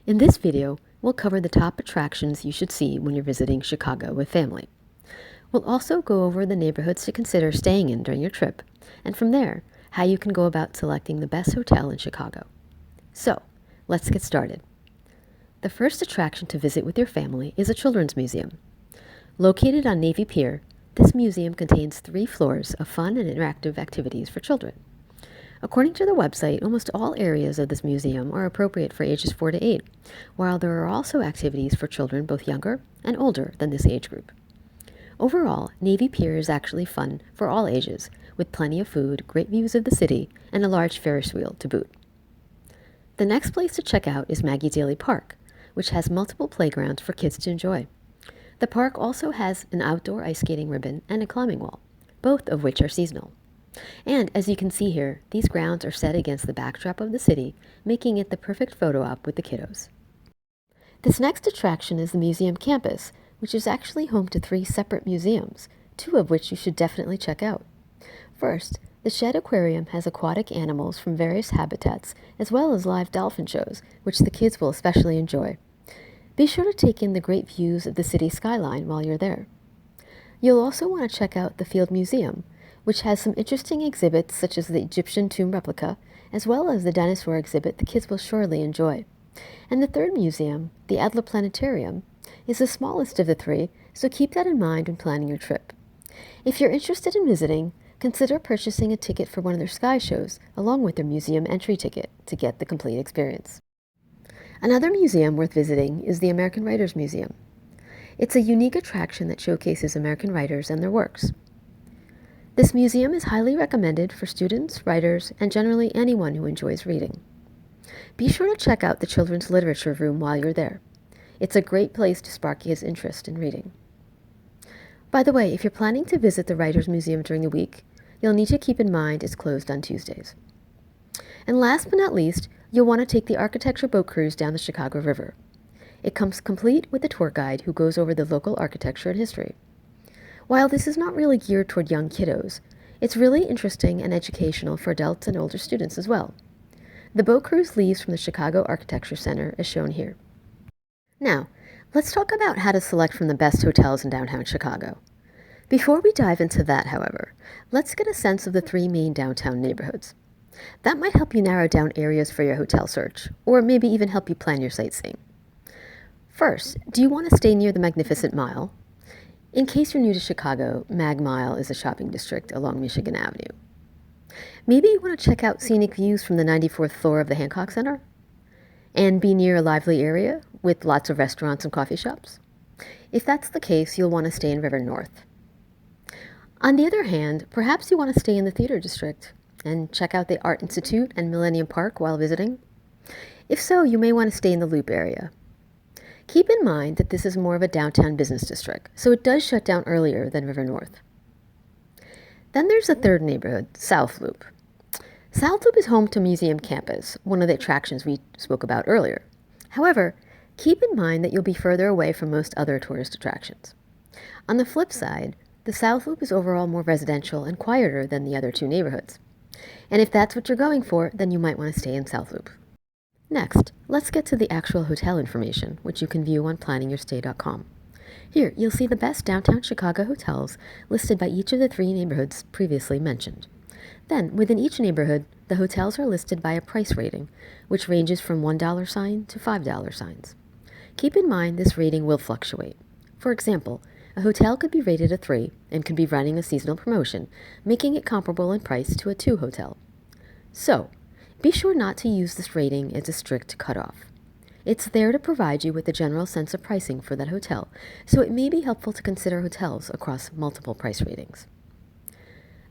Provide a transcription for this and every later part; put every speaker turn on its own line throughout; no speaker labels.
In this video, we'll cover the top attractions you should see when you're visiting Chicago with family. We'll also go over the neighborhoods to consider staying in during your trip, and from there, how you can go about selecting the best hotel in Chicago. So, let's get started. The first attraction to visit with your family is a children's museum. Located on Navy Pier, this museum contains 3 floors of fun and interactive activities for children. According to the website, almost all areas of this museum are appropriate for ages 4 to 8, while there are also activities for children both younger and older than this age group. Overall, Navy Pier is actually fun for all ages, with plenty of food, great views of the city, and a large Ferris wheel to boot. The next place to check out is Maggie Daley Park, which has multiple playgrounds for kids to enjoy. The park also has an outdoor ice skating ribbon and a climbing wall, both of which are seasonal. And as you can see here, these grounds are set against the backdrop of the city, making it the perfect photo op with the kiddos. This next attraction is the museum campus, which is actually home to 3 separate museums, 2 of which you should definitely check out. First, the Shedd Aquarium has aquatic animals from various habitats, as well as live dolphin shows, which the kids will especially enjoy. Be sure to take in the great views of the city skyline while you're there. You'll also want to check out the Field Museum, which has some interesting exhibits such as the Egyptian tomb replica, as well as the dinosaur exhibit the kids will surely enjoy. And the third museum, the Adler Planetarium, is the smallest of the 3, so keep that in mind when planning your trip. If you're interested in visiting, consider purchasing a ticket for one of their sky shows, along with their museum entry ticket, to get the complete experience. Another museum worth visiting is the American Writers Museum. It's a unique attraction that showcases American writers and their works. This museum is highly recommended for students, writers, and generally anyone who enjoys reading. Be sure to check out the Children's Literature Room while you're there. It's a great place to spark his interest in reading. By the way, if you're planning to visit the Writers Museum during the week, you'll need to keep in mind it's closed on Tuesdays. And last but not least, you'll want to take the architecture boat cruise down the Chicago River. It comes complete with a tour guide who goes over the local architecture and history. While this is not really geared toward young kiddos, it's really interesting and educational for adults and older students as well. The boat cruise leaves from the Chicago Architecture Center as shown here. Now, let's talk about how to select from the best hotels in downtown Chicago. Before we dive into that, however, let's get a sense of the 3 main downtown neighborhoods. That might help you narrow down areas for your hotel search, or maybe even help you plan your sightseeing. First, do you want to stay near the Magnificent Mile? In case you're new to Chicago, Mag Mile is a shopping district along Michigan Avenue. Maybe you want to check out scenic views from the 94th floor of the Hancock Center? And be near a lively area with lots of restaurants and coffee shops? If that's the case, you'll want to stay in River North. On the other hand, perhaps you want to stay in the Theater District and check out the Art Institute and Millennium Park while visiting. If so, you may want to stay in the Loop area. Keep in mind that this is more of a downtown business district, so it does shut down earlier than River North. Then there's the third neighborhood, South Loop. South Loop is home to Museum Campus, one of the attractions we spoke about earlier. However, keep in mind that you'll be further away from most other tourist attractions. On the flip side, the South Loop is overall more residential and quieter than the other 2 neighborhoods. And if that's what you're going for, then you might want to stay in South Loop. Next, let's get to the actual hotel information, which you can view on planningyourstay.com. Here, you'll see the best downtown Chicago hotels listed by each of the 3 neighborhoods previously mentioned. Then, within each neighborhood, the hotels are listed by a price rating, which ranges from $1 sign to $5 signs. Keep in mind this rating will fluctuate. For example, a hotel could be rated a 3 and could be running a seasonal promotion, making it comparable in price to a 2 hotel. So, be sure not to use this rating as a strict cutoff. It's there to provide you with a general sense of pricing for that hotel, so it may be helpful to consider hotels across multiple price ratings.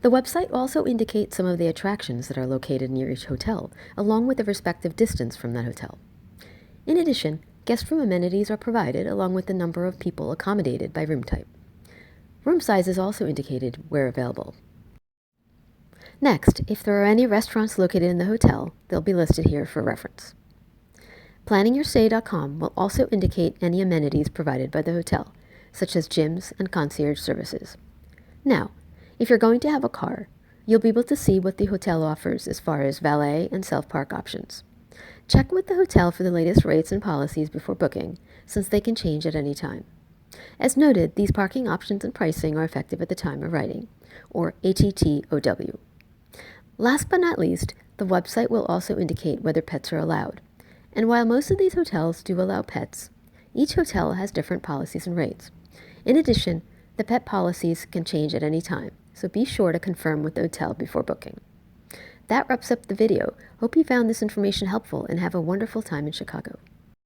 The website also indicates some of the attractions that are located near each hotel, along with the respective distance from that hotel. In addition, guest room amenities are provided along with the number of people accommodated by room type. Room size is also indicated where available. Next, if there are any restaurants located in the hotel, they'll be listed here for reference. PlanningYourStay.com will also indicate any amenities provided by the hotel, such as gyms and concierge services. Now, if you're going to have a car, you'll be able to see what the hotel offers as far as valet and self-park options. Check with the hotel for the latest rates and policies before booking, since they can change at any time. As noted, these parking options and pricing are effective at the time of writing, or ATTOW. Last but not least, the website will also indicate whether pets are allowed. And while most of these hotels do allow pets, each hotel has different policies and rates. In addition, the pet policies can change at any time, so be sure to confirm with the hotel before booking. That wraps up the video. Hope you found this information helpful and have a wonderful time in Chicago.